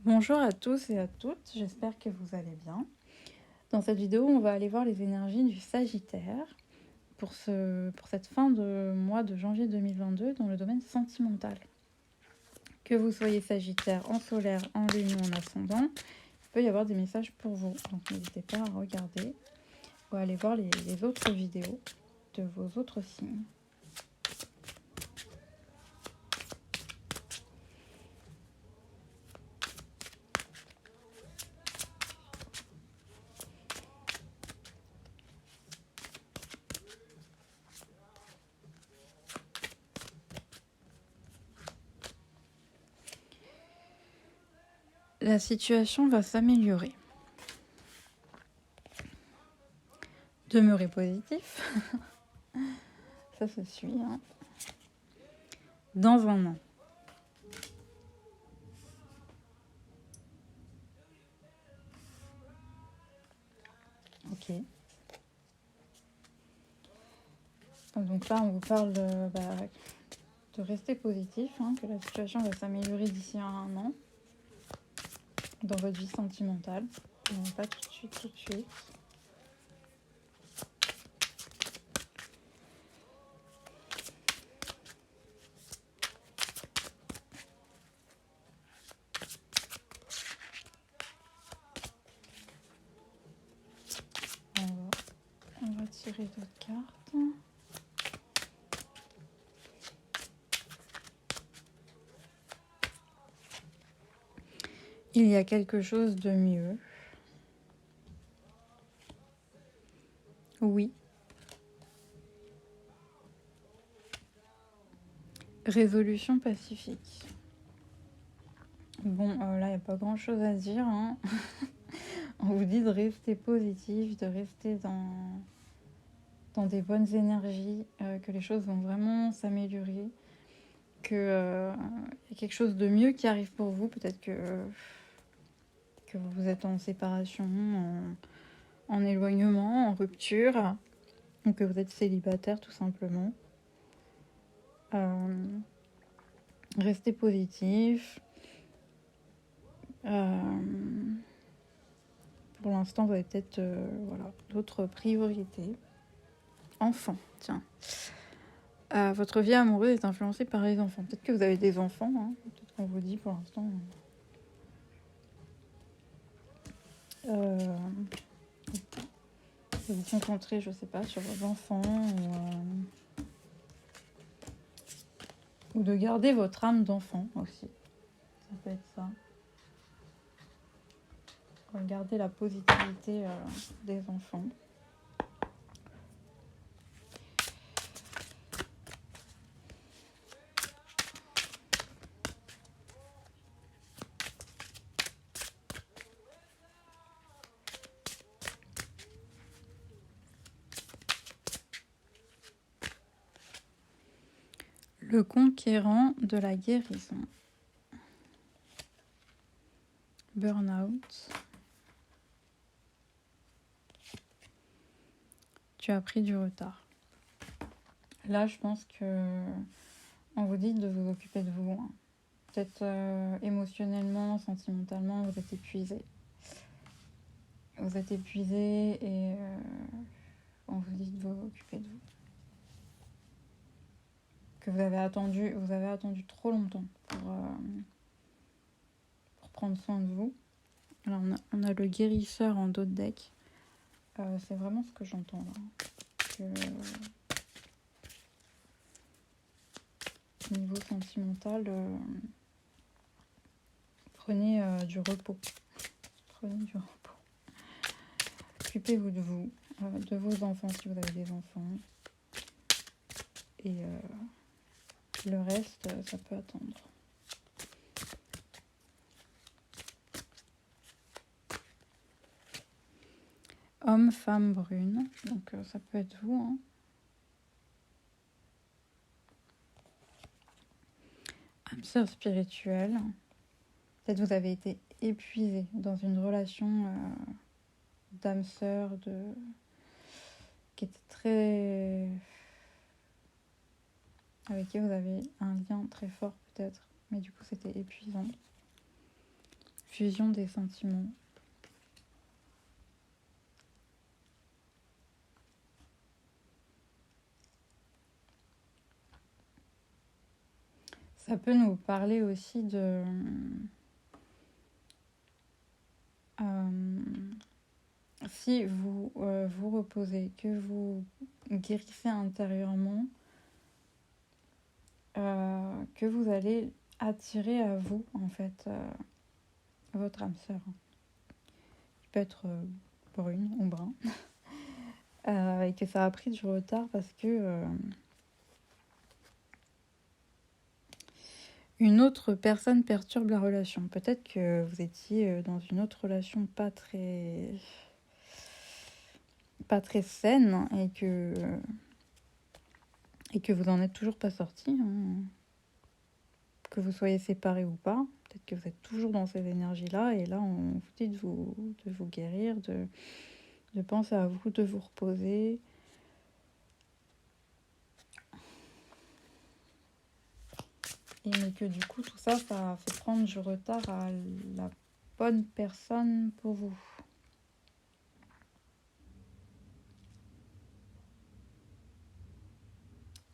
Bonjour à tous et à toutes, j'espère que vous allez bien. Dans cette vidéo, on va aller voir les énergies du Sagittaire pour cette fin de mois de janvier 2022 dans le domaine sentimental. Que vous soyez Sagittaire en solaire, en lune ou en ascendant, il peut y avoir des messages pour vous. Donc n'hésitez pas à regarder ou à aller voir les autres vidéos de vos autres signes. La situation va s'améliorer. Demeurez positif. Ça se suit. Dans un an. Ok. Donc là, on vous parle de rester positif, que la situation va s'améliorer d'ici à un an dans votre vie sentimentale. Mais pas tout de suite. On va tirer d'autres cartes. Il y a quelque chose de mieux. Oui. Résolution pacifique. Bon, là, il n'y a pas grand-chose à dire. On vous dit de rester positif, de rester dans des bonnes énergies, que les choses vont vraiment s'améliorer, qu'il y a quelque chose de mieux qui arrive pour vous. Peut-être que vous êtes en séparation, en éloignement, en rupture, ou que vous êtes célibataire tout simplement. Restez positif. Pour l'instant, vous avez peut-être d'autres priorités. Enfants, tiens. Votre vie amoureuse est influencée par les enfants. Peut-être que vous avez des enfants, peut-être qu'on vous dit pour l'instant. Vous concentrer, je sais pas, sur vos enfants ou de garder votre âme d'enfant aussi. Ça peut être ça. Garder la positivité des enfants. Le conquérant de la guérison. Burnout. Tu as pris du retard. Là, je pense que on vous dit de vous occuper de vous. Peut-être émotionnellement, sentimentalement, vous êtes épuisé. Vous êtes épuisé et on vous dit de vous occuper de vous. Que vous avez attendu trop longtemps pour prendre soin de vous. Alors on a le guérisseur en dos de deck. C'est vraiment ce que j'entends là. Niveau sentimental, prenez du repos. Occupez-vous de vous, de vos enfants si vous avez des enfants. Et le reste, ça peut attendre. Homme, femme brune, donc ça peut être vous. Âme sœur spirituelle. Peut-être vous avez été épuisé dans une relation d'âme sœur qui était très... avec qui vous avez un lien très fort peut-être, mais du coup c'était épuisant. fusion des sentiments. Ça peut nous parler aussi de si vous vous reposez, que vous guérissez intérieurement, que vous allez attirer à vous en fait votre âme sœur, qui peut être brune ou brun, et que ça a pris du retard parce que une autre personne perturbe la relation. Peut-être que vous étiez dans une autre relation pas très saine et que vous n'en êtes toujours pas sorti, hein. Que vous soyez séparés ou pas, peut-être que vous êtes toujours dans ces énergies-là, et là on vous dit de vous guérir, de penser à vous, de vous reposer. Mais que du coup tout ça, ça fait prendre du retard à la bonne personne pour vous.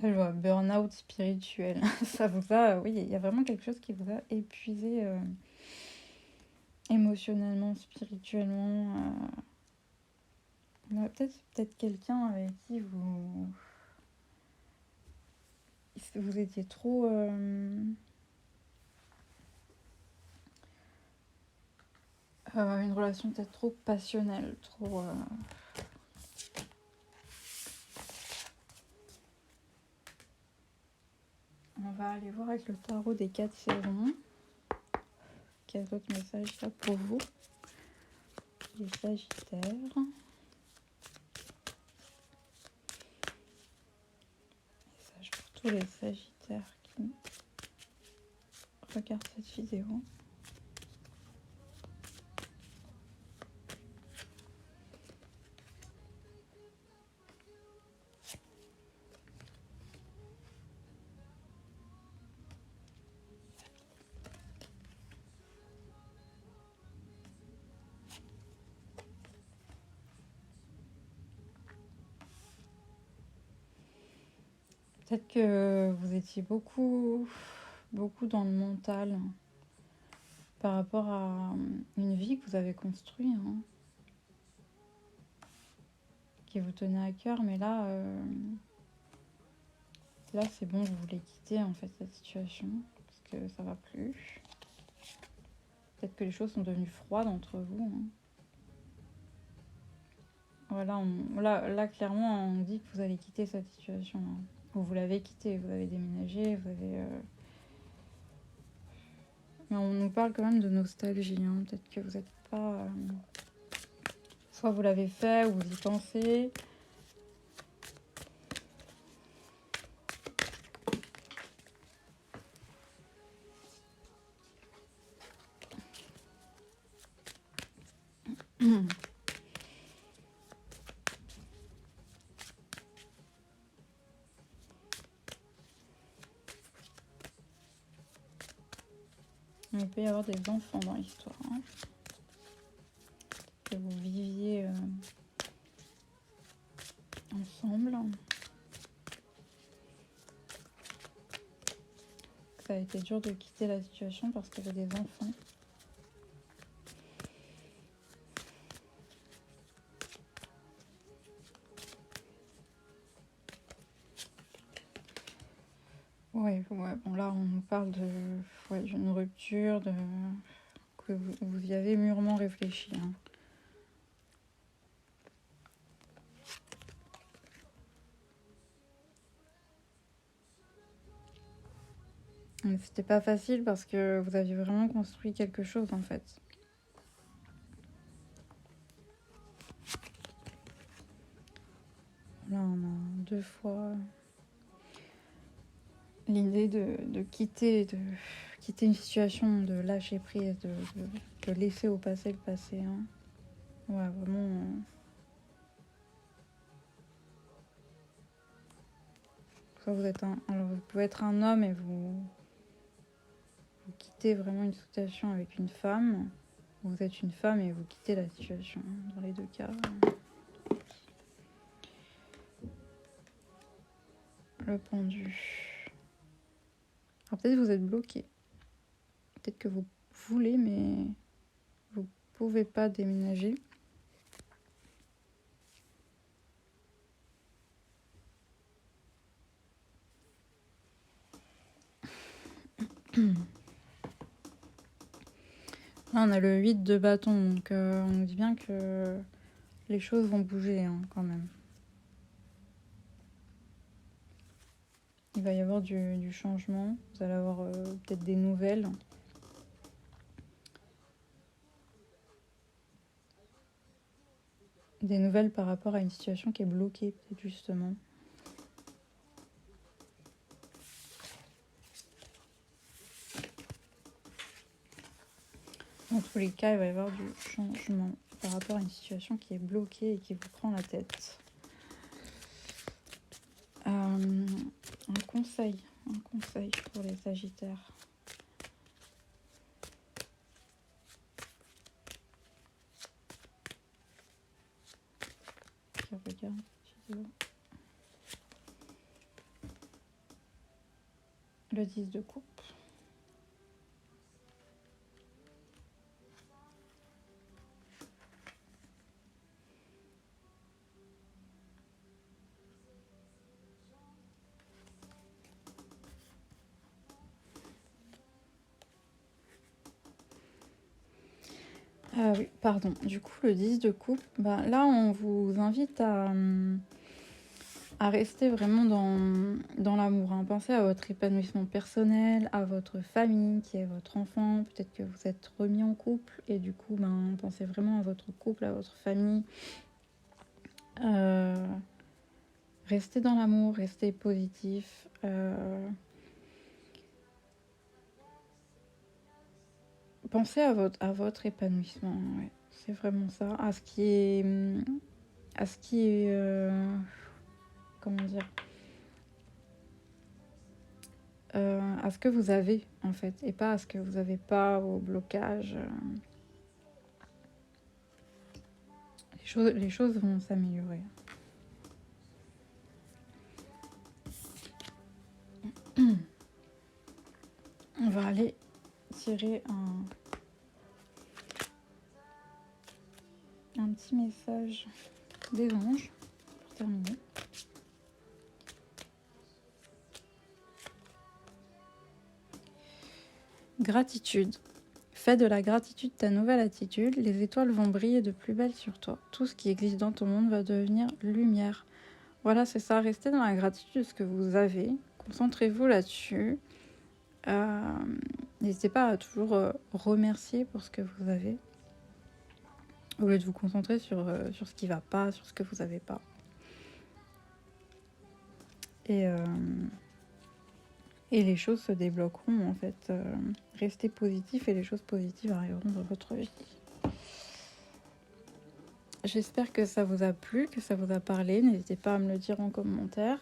Je vois burn-out spirituel. Ça vous a, oui, il y a vraiment quelque chose qui vous a épuisé émotionnellement, spirituellement. Peut-être quelqu'un avec qui vous étiez trop une relation peut-être trop passionnelle, trop On va aller voir avec le tarot des 4 saisons. Quels autres messages il y a pour vous, les Sagittaires? Message pour tous les Sagittaires qui regardent cette vidéo. Peut-être que vous étiez beaucoup dans le mental par rapport à une vie que vous avez construite, hein, qui vous tenait à cœur, mais là c'est bon, vous voulez quitter en fait cette situation parce que ça va plus. Peut-être que les choses sont devenues froides entre vous, hein. Voilà, là clairement on dit que vous allez quitter cette situation, hein. Vous l'avez quitté, vous avez déménagé, vous avez mais on nous parle quand même de nostalgie, hein. Peut-être que vous n'êtes pas soit vous l'avez fait ou vous y pensez. Il peut y avoir des enfants dans l'histoire, hein. Que vous viviez ensemble. Ça a été dur de quitter la situation parce qu'il y avait des enfants. Ouais, bon là on nous parle d'une rupture, que vous y avez mûrement réfléchi, hein. Mais c'était pas facile parce que vous aviez vraiment construit quelque chose en fait. Là on a 2 fois l'idée de quitter une situation, de lâcher prise, de laisser au passé le passé, hein. Ouais, vraiment. Soit vous pouvez être un homme et vous quittez vraiment une situation avec une femme, vous êtes une femme et vous quittez la situation. Dans les deux cas. Le pendu. Alors peut-être vous êtes bloqué. Peut-être que vous voulez, mais vous pouvez pas déménager. Là, on a le 8 de bâton, donc on nous dit bien que les choses vont bouger hein, quand même. Il va y avoir du changement, vous allez avoir peut-être des nouvelles. Des nouvelles par rapport à une situation qui est bloquée, peut-être justement. Dans tous les cas, il va y avoir du changement par rapport à une situation qui est bloquée et qui vous prend la tête. Un conseil pour les Sagittaires. Je regarde. Le 10 de coupe. Ah oui, pardon. Du coup, le 10 de coupe, bah, là, on vous invite à rester vraiment dans l'amour. Hein. Pensez à votre épanouissement personnel, à votre famille, qui est votre enfant. Peut-être que vous êtes remis en couple et du coup, pensez vraiment à votre couple, à votre famille. Restez dans l'amour, restez positif. Pensez à votre épanouissement. Ouais. C'est vraiment ça. À ce qui est comment dire, à ce que vous avez en fait, et pas à ce que vous n'avez pas, au blocage. Les choses vont s'améliorer. On va aller tirer un petit message des anges pour terminer. Gratitude. Fais de la gratitude ta nouvelle attitude. Les étoiles vont briller de plus belle sur toi. Tout ce qui existe dans ton monde va devenir lumière. Voilà, c'est ça. Restez dans la gratitude de ce que vous avez. Concentrez-vous là-dessus. N'hésitez pas à toujours remercier pour ce que vous avez. Au lieu de vous concentrer sur ce qui ne va pas, sur ce que vous n'avez pas. Et les choses se débloqueront en fait. Restez positif et les choses positives arriveront dans votre vie. J'espère que ça vous a plu, que ça vous a parlé. N'hésitez pas à me le dire en commentaire.